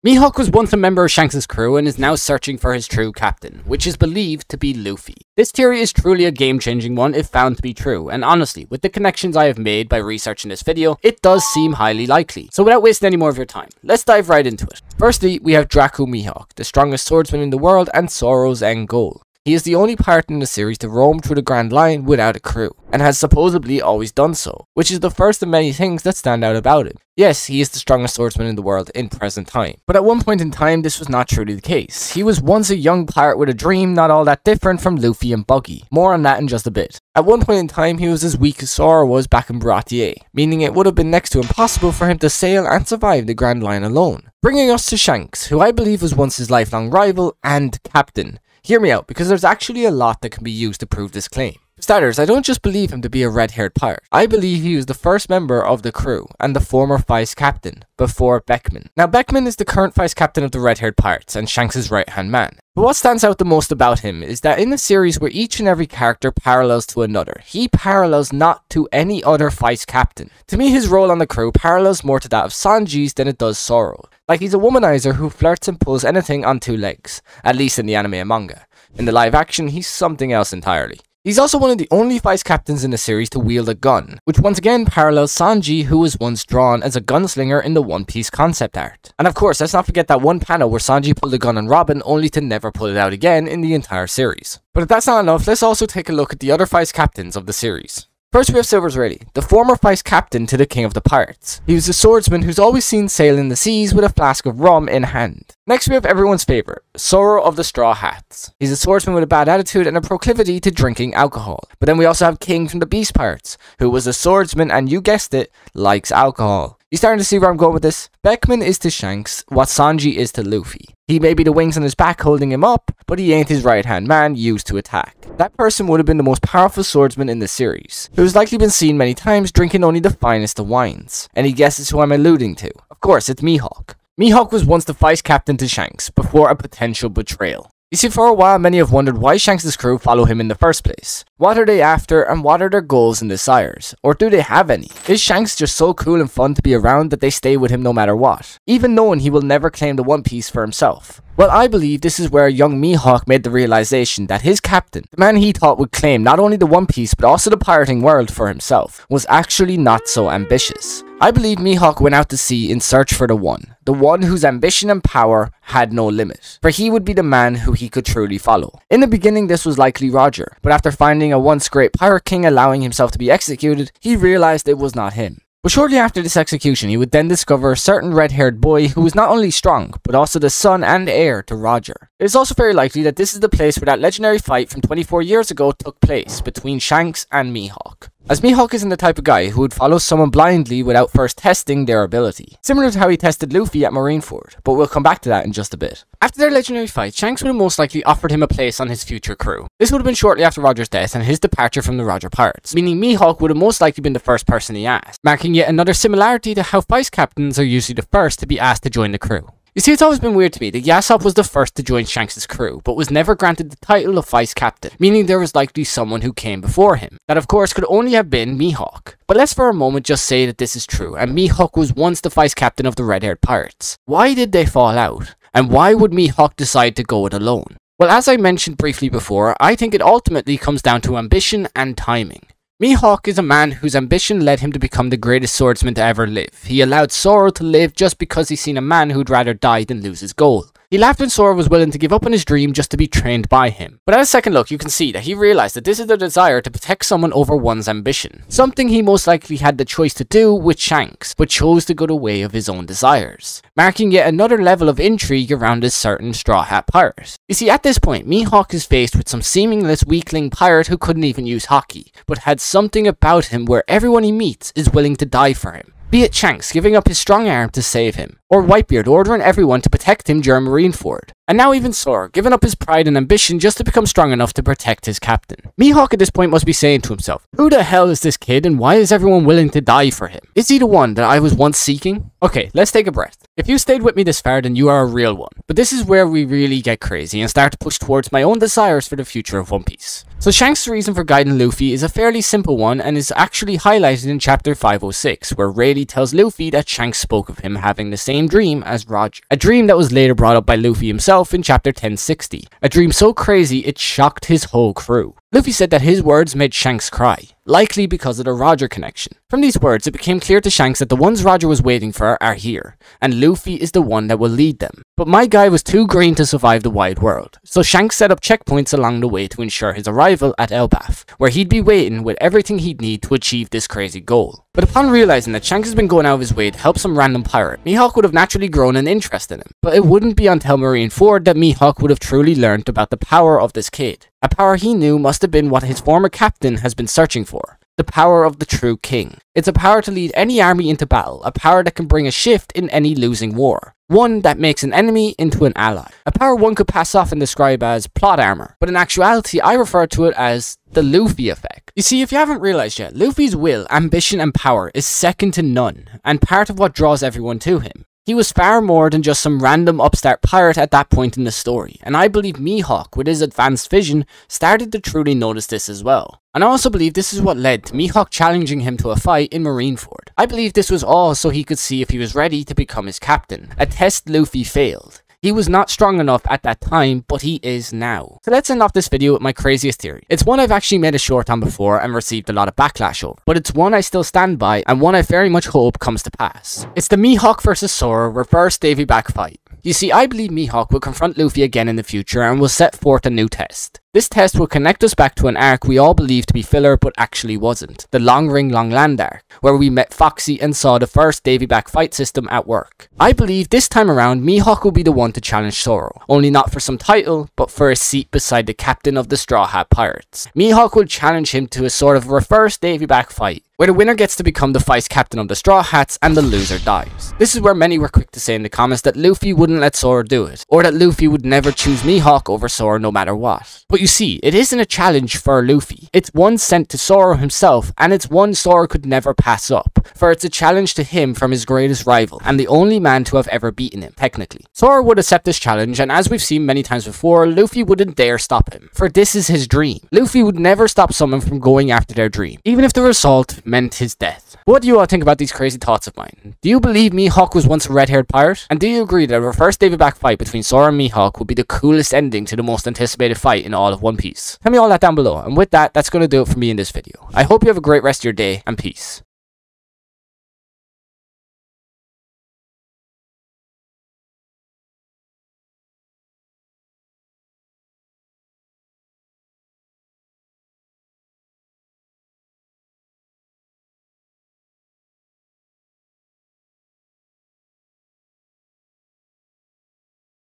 Mihawk was once a member of Shanks' crew and is now searching for his true captain, which is believed to be Luffy. This theory is truly a game-changing one if found to be true, and honestly, with the connections I have made by researching this video, it does seem highly likely. So without wasting any more of your time, let's dive right into it. Firstly, we have Draco Mihawk, the strongest swordsman in the world and Zoro's end goal. He is the only pirate in the series to roam through the Grand Line without a crew, and has supposedly always done so, which is the first of many things that stand out about him. Yes, he is the strongest swordsman in the world in present time, but at one point in time this was not truly the case. He was once a young pirate with a dream not all that different from Luffy and Buggy. More on that in just a bit. At one point in time he was as weak as Zoro was back in Baratie, meaning it would have been next to impossible for him to sail and survive the Grand Line alone. Bringing us to Shanks, who I believe was once his lifelong rival and captain. Hear me out, because there's actually a lot that can be used to prove this claim. For starters, I don't just believe him to be a red-haired pirate. I believe he was the first member of the crew, and the former vice captain, before Beckman. Now, Beckman is the current vice captain of the red-haired pirates, and Shanks' right-hand man. But what stands out the most about him is that in the series where each and every character parallels to another, he parallels not to any other vice captain. To me, his role on the crew parallels more to that of Sanji's than it does Zoro. Like he's a womanizer who flirts and pulls anything on two legs, at least in the anime and manga. In the live action, he's something else entirely. He's also one of the only vice captains in the series to wield a gun, which once again parallels Sanji, who was once drawn as a gunslinger in the One Piece concept art. And of course, let's not forget that one panel where Sanji pulled a gun on Robin only to never pull it out again in the entire series. But if that's not enough, let's also take a look at the other vice captains of the series. First we have Silvers Rayleigh, the former vice captain to the King of the Pirates. He was a swordsman who's always seen sailing the seas with a flask of rum in hand. Next we have everyone's favourite, Zoro of the Straw Hats. He's a swordsman with a bad attitude and a proclivity to drinking alcohol. But then we also have King from the Beast Pirates, who was a swordsman and you guessed it, likes alcohol. You starting to see where I'm going with this? Beckman is to Shanks what Sanji is to Luffy. He may be the wings on his back holding him up, but he ain't his right-hand man used to attack. That person would have been the most powerful swordsman in the series, who has likely been seen many times drinking only the finest of wines. Any guesses who I'm alluding to? Of course, it's Mihawk. Mihawk was once the vice captain to Shanks, before a potential betrayal. You see, for a while many have wondered why Shanks' crew follow him in the first place. What are they after and what are their goals and desires? Or do they have any? Is Shanks just so cool and fun to be around that they stay with him no matter what, even knowing he will never claim the One Piece for himself? Well, I believe this is where young Mihawk made the realization that his captain, the man he thought would claim not only the One Piece but also the pirating world for himself, was actually not so ambitious. I believe Mihawk went out to sea in search for the one whose ambition and power had no limit, for he would be the man who he could truly follow. In the beginning this was likely Roger, but after finding a once great pirate king allowing himself to be executed, he realized it was not him. But shortly after this execution, he would then discover a certain red-haired boy who was not only strong, but also the son and heir to Roger. It is also very likely that this is the place where that legendary fight from 24 years ago took place between Shanks and Mihawk. As Mihawk isn't the type of guy who would follow someone blindly without first testing their ability, similar to how he tested Luffy at Marineford, but we'll come back to that in just a bit. After their legendary fight, Shanks would have most likely offered him a place on his future crew. This would have been shortly after Roger's death and his departure from the Roger Pirates, meaning Mihawk would have most likely been the first person he asked, marking yet another similarity to how vice captains are usually the first to be asked to join the crew. You see, it's always been weird to me that Yasopp was the first to join Shanks' crew, but was never granted the title of vice captain, meaning there was likely someone who came before him. That of course could only have been Mihawk. But let's for a moment just say that this is true, and Mihawk was once the vice captain of the red-haired pirates. Why did they fall out? And why would Mihawk decide to go it alone? Well, as I mentioned briefly before, I think it ultimately comes down to ambition and timing. Mihawk is a man whose ambition led him to become the greatest swordsman to ever live. He allowed Zoro to live just because he's seen a man who'd rather die than lose his goal. He laughed when Zoro was willing to give up on his dream just to be trained by him. But at a second look, you can see that he realized that this is the desire to protect someone over one's ambition. Something he most likely had the choice to do with Shanks, but chose to go the way of his own desires, marking yet another level of intrigue around this certain Straw Hat pirate. You see, at this point, Mihawk is faced with some seamless weakling pirate who couldn't even use hockey, but had something about him where everyone he meets is willing to die for him. Be it Shanks giving up his strong arm to save him, or Whitebeard ordering everyone to protect him during Marineford, and now even Zoro giving up his pride and ambition just to become strong enough to protect his captain. Mihawk at this point must be saying to himself, who the hell is this kid and why is everyone willing to die for him? Is he the one that I was once seeking? Okay, let's take a breath. If you stayed with me this far, then you are a real one. But this is where we really get crazy and start to push towards my own desires for the future of One Piece. So Shanks' reason for guiding Luffy is a fairly simple one and is actually highlighted in chapter 506, where Rayleigh tells Luffy that Shanks spoke of him having the same same dream as Roger. A dream that was later brought up by Luffy himself in chapter 1060. A dream so crazy it shocked his whole crew. Luffy said that his words made Shanks cry, likely because of the Roger connection. From these words, it became clear to Shanks that the ones Roger was waiting for are here, and Luffy is the one that will lead them. But my guy was too green to survive the wide world, so Shanks set up checkpoints along the way to ensure his arrival at Elbaf, where he'd be waiting with everything he'd need to achieve this crazy goal. But upon realizing that Shanks has been going out of his way to help some random pirate, Mihawk would have naturally grown an interest in him. But it wouldn't be until Marineford that Mihawk would have truly learned about the power of this kid. A power he knew must have been what his former captain has been searching for. The power of the true king. It's a power to lead any army into battle, a power that can bring a shift in any losing war. One that makes an enemy into an ally. A power one could pass off and describe as plot armor, but in actuality I refer to it as the Luffy effect. You see, if you haven't realized yet, Luffy's will, ambition and power is second to none, and part of what draws everyone to him. He was far more than just some random upstart pirate at that point in the story, and I believe Mihawk, with his advanced vision, started to truly notice this as well. And I also believe this is what led to Mihawk challenging him to a fight in Marineford. I believe this was all so he could see if he was ready to become his captain, a test Luffy failed. He was not strong enough at that time, but he is now. So let's end off this video with my craziest theory. It's one I've actually made a short on before and received a lot of backlash over, but it's one I still stand by and one I very much hope comes to pass. It's the Mihawk vs Zoro reverse Davy back fight. You see, I believe Mihawk will confront Luffy again in the future and will set forth a new test. This test will connect us back to an arc we all believed to be filler but actually wasn't. The Long Ring Long Land arc, where we met Foxy and saw the first Davy back fight system at work. I believe this time around Mihawk will be the one to challenge Zoro, only not for some title, but for a seat beside the captain of the Straw Hat Pirates. Mihawk will challenge him to a sort of reverse Davy back fight, where the winner gets to become the vice captain of the Straw Hats and the loser dies. This is where many were quick to say in the comments that Luffy wouldn't let Zoro do it, or that Luffy would never choose Mihawk over Zoro no matter what. But you see, it isn't a challenge for Luffy. It's one sent to Zoro himself, and it's one Zoro could never pass up, for it's a challenge to him from his greatest rival, and the only man to have ever beaten him, technically. Zoro would accept this challenge, and as we've seen many times before, Luffy wouldn't dare stop him, for this is his dream. Luffy would never stop someone from going after their dream, even if the result meant his death. What do you all think about these crazy thoughts of mine? Do you believe Mihawk was once a red-haired pirate? And do you agree that a reverse Davy back fight between Zoro and Mihawk would be the coolest ending to the most anticipated fight in all of One Piece? Tell me all that down below, and with that, that's going to do it for me in this video. I hope you have a great rest of your day, and peace.